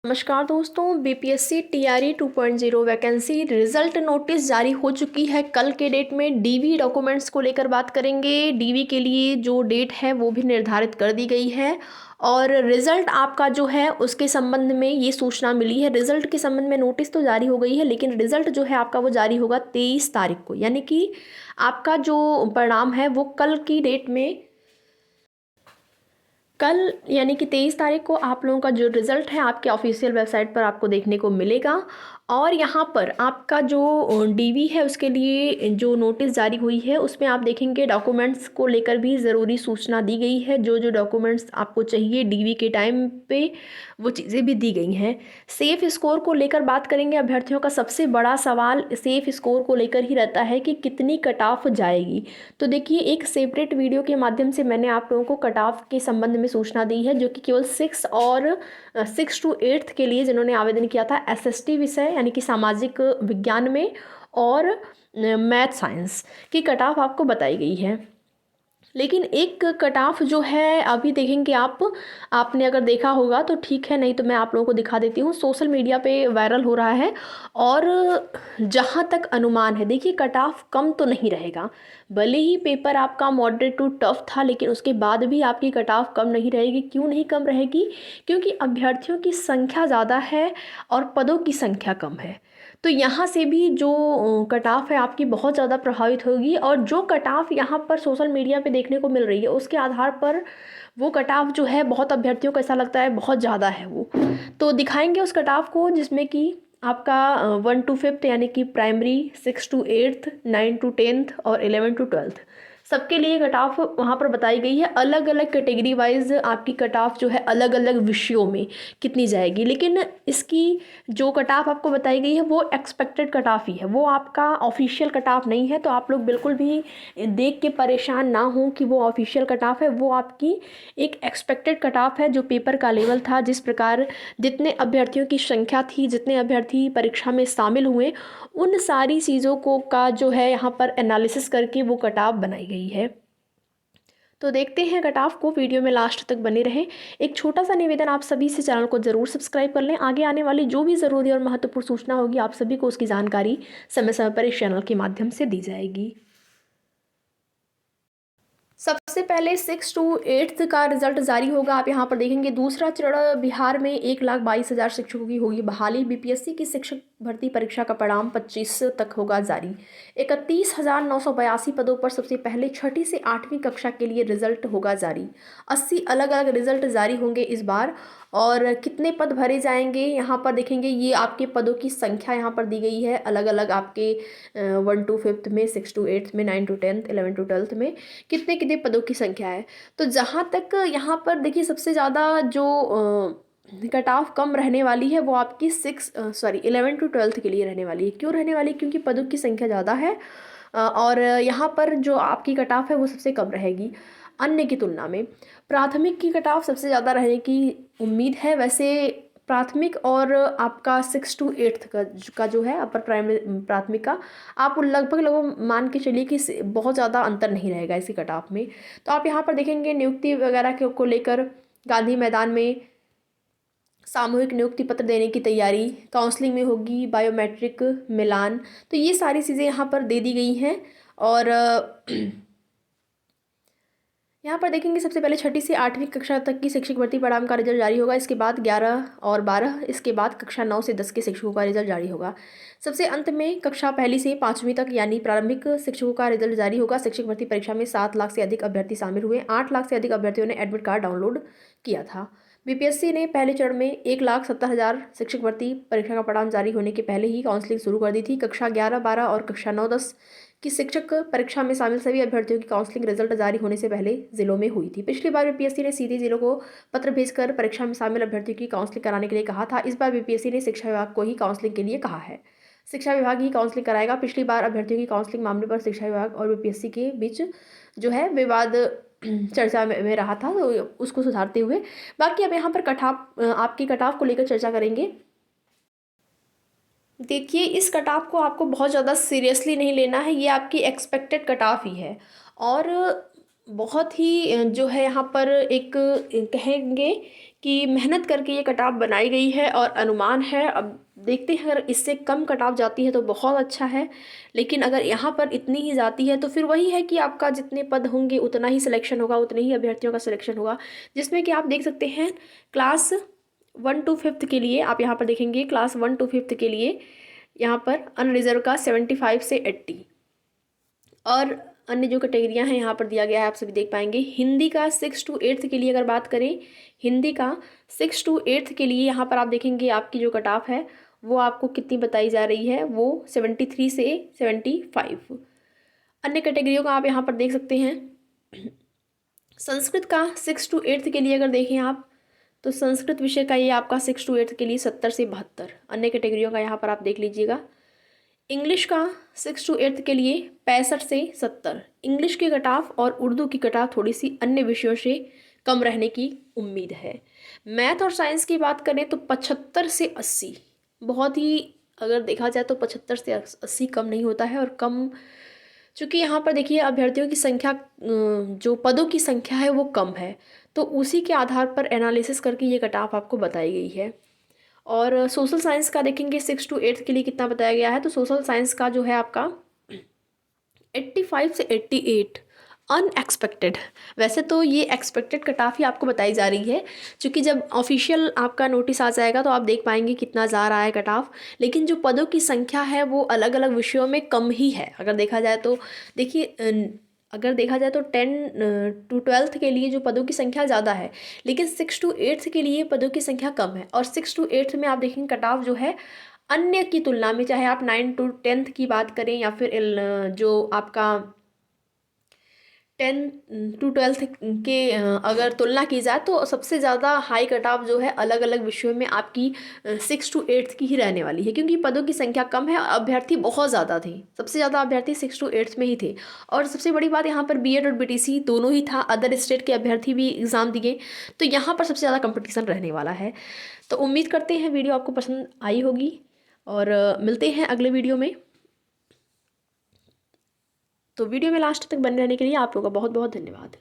नमस्कार दोस्तों, BPSC TRE 2.0 vacancy result notice जारी हो चुकी है। कल के डेट में डीवी डॉक्यूमेंट्स को लेकर बात करेंगे। डीवी के लिए जो डेट है वो भी निर्धारित कर दी गई है और रिजल्ट आपका जो है उसके संबंध में ये सूचना मिली है। रिजल्ट के संबंध में नोटिस तो जारी हो गई है, लेकिन रिजल्ट जो है आपका वो जारी होगा 23 तारीख को, यानी कि आपका जो परिणाम है वो कल की डेट में कल यानी कि 23 तारीख को आप लोगों का जो रिज़ल्ट है आपके ऑफिशियल वेबसाइट पर आपको देखने को मिलेगा। और यहाँ पर आपका जो डीवी है उसके लिए जो नोटिस जारी हुई है उसमें आप देखेंगे डॉक्यूमेंट्स को लेकर भी ज़रूरी सूचना दी गई है। जो जो डॉक्यूमेंट्स आपको चाहिए डीवी के टाइम पे वो चीज़ें भी दी गई हैं। सेफ़ स्कोर को लेकर बात करेंगे। अभ्यर्थियों का सबसे बड़ा सवाल सेफ़ स्कोर को लेकर ही रहता है कि कितनी कट ऑफ जाएगी। तो देखिए, एक सेपरेट वीडियो के माध्यम से मैंने आप लोगों को कट ऑफ के संबंध में सूचना दी है, जो कि केवल 6 to 8 के लिए जिन्होंने आवेदन किया था एसएसटी विषय यानी कि सामाजिक विज्ञान में और मैथ साइंस की कट ऑफ आपको बताई गई है। लेकिन एक कट ऑफ जो है अभी देखेंगे आपने अगर देखा होगा तो ठीक है, नहीं तो मैं आप लोगों को दिखा देती हूँ। सोशल मीडिया पे वायरल हो रहा है और जहाँ तक अनुमान है, देखिए कट ऑफ कम तो नहीं रहेगा। भले ही पेपर आपका मॉडरेट टू टफ था, लेकिन उसके बाद भी आपकी कट ऑफ कम नहीं रहेगी। क्यों नहीं कम रहेगी? क्योंकि अभ्यर्थियों की संख्या ज़्यादा है और पदों की संख्या कम है। तो यहाँ से भी जो कट ऑफ है आपकी बहुत ज़्यादा प्रभावित होगी। और जो कट ऑफ यहाँ पर सोशल मीडिया पे देखने को मिल रही है उसके आधार पर वो कट ऑफ जो है बहुत अभ्यर्थियों को ऐसा लगता है बहुत ज़्यादा है वो। तो दिखाएंगे उस कट ऑफ को जिसमें कि आपका 1 to 5th यानी कि primary, 6 to 8th, 9 to 10th और 11 to 12th सबके लिए कट ऑफ वहाँ पर बताई गई है। अलग अलग कैटेगरी वाइज आपकी कट ऑफ जो है अलग अलग विषयों में कितनी जाएगी। लेकिन इसकी जो कट ऑफ आपको बताई गई है वो एक्सपेक्टेड कट ऑफ ही है, वो आपका ऑफिशियल कट ऑफ नहीं है। तो आप लोग बिल्कुल भी देख के परेशान ना हो कि वो ऑफिशियल कट ऑफ है। वो आपकी एक एक्सपेक्टेड कट ऑफ है। जो पेपर का लेवल था, जिस प्रकार जितने अभ्यर्थियों की संख्या थी, जितने अभ्यर्थी परीक्षा में शामिल हुए, उन सारी चीज़ों को का जो है यहाँ पर एनालिसिस करके वो कट ऑफ बनाई गई है। तो देखते हैं कट ऑफ को, वीडियो में लास्ट तक बने रहें। एक छोटा सा निवेदन आप सभी से, चैनल को ज़रूर सब्सक्राइब कर लें। आगे आने वाली जो भी ज़रूरी और महत्वपूर्ण सूचना होगी आप सभी को उसकी जानकारी समय समय पर इस चैनल के माध्यम से दी जाएगी। सबसे पहले 6 to 8th का रिजल्ट जारी होगा। आप यहाँ पर देखेंगे दूसरा चरण बिहार में 1,22,000 शिक्षकों की होगी बहाली। बीपीएससी की शिक्षक भर्ती परीक्षा का परिणाम 25 तक होगा जारी। 31,982 पदों पर सबसे पहले 6ठी से 8वीं कक्षा के लिए रिजल्ट होगा जारी। 80 अलग अलग रिजल्ट जारी होंगे इस बार। और कितने पद भरे जाएंगे यहाँ पर देखेंगे, ये आपके पदों की संख्या यहाँ पर दी गई है अलग अलग आपके 1 to 5th में, 6 to 8th में, 9 to 10th, 11 to 12th में कितने कितने पदों की संख्या है। तो जहाँ तक यहाँ पर देखिए सबसे ज़्यादा जो कट ऑफ कम रहने वाली है वो आपकी 11 to 12th के लिए रहने वाली है। क्यों रहने वाली? क्योंकि पदों की संख्या ज़्यादा है और यहाँ पर जो आपकी कट ऑफ है वो सबसे कम रहेगी अन्य की तुलना में। प्राथमिक की कट ऑफ सबसे ज़्यादा रहने की उम्मीद है। वैसे प्राथमिक और आपका 6 to 8th का जो है अपर प्राइमरी प्राथमिक का आप लगभग मान के चलिए कि बहुत ज़्यादा अंतर नहीं रहेगा इसी कट ऑफ में। तो आप यहाँ पर देखेंगे नियुक्ति वगैरह को लेकर गांधी मैदान में सामूहिक नियुक्ति पत्र देने की तैयारी, काउंसलिंग में होगी बायोमेट्रिक मिलान। तो ये सारी चीज़ें यहाँ पर दे दी गई हैं। और यहाँ पर देखेंगे सबसे पहले 6ठी से 8वीं कक्षा तक की शिक्षक भर्ती परिणाम का रिजल्ट जारी होगा। इसके बाद 11 और 12, इसके बाद कक्षा 9 से 10 के शिक्षकों का रिजल्ट जारी होगा। सबसे अंत में कक्षा 1 से 5वीं तक यानी प्रारंभिक शिक्षकों का रिजल्ट जारी होगा। शिक्षक भर्ती परीक्षा में 7 लाख से अधिक अभ्यर्थी शामिल हुए। 8 लाख से अधिक अभ्यर्थियों ने एडमिट कार्ड डाउनलोड किया था। बीपीएससी ने पहले चरण में 1,70,000 शिक्षक भर्ती परीक्षा का परिणाम जारी होने के पहले ही काउंसलिंग शुरू कर दी थी। कक्षा 11, 12 और कक्षा 9, 10 की शिक्षक परीक्षा में शामिल सभी अभ्यर्थियों की काउंसलिंग रिजल्ट जारी होने से पहले जिलों में हुई थी। पिछली बार बीपीएससी ने सीधे जिलों को पत्र भेजकर परीक्षा में शामिल अभ्यर्थियों की काउंसलिंग कराने के लिए कहा था। इस बार बीपीएससी ने शिक्षा विभाग को ही काउंसलिंग के लिए कहा है। शिक्षा विभाग ही काउंसलिंग कराएगा। पिछली बार अभ्यर्थियों की काउंसलिंग मामले पर शिक्षा विभाग और बीपीएससी के बीच जो है विवाद चर्चा में रहा था, तो उसको सुधारते हुए बाकी अब यहाँ पर आपकी कट ऑफ को लेकर चर्चा करेंगे। देखिए, इस कट ऑफ को आपको बहुत ज़्यादा सीरियसली नहीं लेना है। ये आपकी एक्सपेक्टेड कट ऑफ ही है और बहुत ही जो है यहाँ पर एक कहेंगे कि मेहनत करके ये कट ऑफ बनाई गई है और अनुमान है। अब देखते हैं, अगर इससे कम कट ऑफ जाती है तो बहुत अच्छा है, लेकिन अगर यहाँ पर इतनी ही जाती है तो फिर वही है कि आपका जितने पद होंगे उतना ही सिलेक्शन होगा, उतने ही अभ्यर्थियों का सिलेक्शन होगा। जिसमें कि आप देख सकते हैं क्लास 1 to 5th के लिए आप यहाँ पर देखेंगे, क्लास 1 to 5th के लिए यहाँ पर अनरिजर्व का 75 से 80 और अन्य जो कैटेगरियाँ हैं यहाँ पर दिया गया है, आप सभी देख पाएंगे। हिंदी का 6 to 8th के लिए अगर बात करें, हिंदी का 6 to 8th के लिए यहाँ पर आप देखेंगे आपकी जो कट ऑफ है वो आपको कितनी बताई जा रही है, वो 73 से 75। अन्य कैटेगरियों का आप यहाँ पर देख सकते हैं। संस्कृत का 6 to 8th के लिए अगर देखें आप, तो संस्कृत विषय का ये आपका 6 to 8th के लिए 70 से 72। अन्य कैटेगरियों का यहाँ पर आप देख लीजिएगा। इंग्लिश का 6 to 8th के लिए 65 से 70। इंग्लिश की कट ऑफ और उर्दू की कट ऑफ थोड़ी सी अन्य विषयों से कम रहने की उम्मीद है। मैथ और साइंस की बात करें तो 75 से 80, बहुत ही अगर देखा जाए तो 75 से 80 कम नहीं होता है। और कम चूँकि यहाँ पर देखिए अभ्यर्थियों की संख्या, जो पदों की संख्या है वो कम है, तो उसी के आधार पर एनालिसिस करके ये कट ऑफ आपको बताई गई है। और सोशल साइंस का देखेंगे 6 to 8th के लिए कितना बताया गया है, तो सोशल साइंस का जो है आपका 85 से 88 अनएक्सपेक्टेड। वैसे तो ये एक्सपेक्टेड कट ऑफ ही आपको बताई जा रही है, क्योंकि जब ऑफिशियल आपका नोटिस आ जाएगा तो आप देख पाएंगे कितना जा रहा है कट ऑफ, लेकिन जो पदों की संख्या है वो अलग अलग विषयों में कम ही है। अगर देखा जाए तो देखिए, अगर देखा जाए तो 10 to 12th के लिए जो पदों की संख्या ज़्यादा है, लेकिन 6 to 8th के लिए पदों की संख्या कम है। और 6 to 8th में आप देखेंगे कट ऑफ जो है अन्य की तुलना में, चाहे आप 9 to 10th की बात करें या फिर जो आपका 10 to 12th के अगर तुलना की जाए तो सबसे ज़्यादा हाई कट ऑफ जो है अलग अलग विषयों में आपकी 6 to 8th की ही रहने वाली है, क्योंकि पदों की संख्या कम है, अभ्यर्थी बहुत ज़्यादा थे। सबसे ज़्यादा अभ्यर्थी 6 to 8th में ही थे। और सबसे बड़ी बात यहाँ पर बीएड और बीटीसी दोनों ही था, अदर स्टेट के अभ्यर्थी भी एग्ज़ाम दिए, तो यहाँ पर सबसे ज़्यादा कंपटीशन रहने वाला है। तो उम्मीद करते हैं वीडियो आपको पसंद आई होगी और मिलते हैं अगले वीडियो में। तो वीडियो में लास्ट तक बने रहने के लिए आप लोगों का बहुत बहुत धन्यवाद।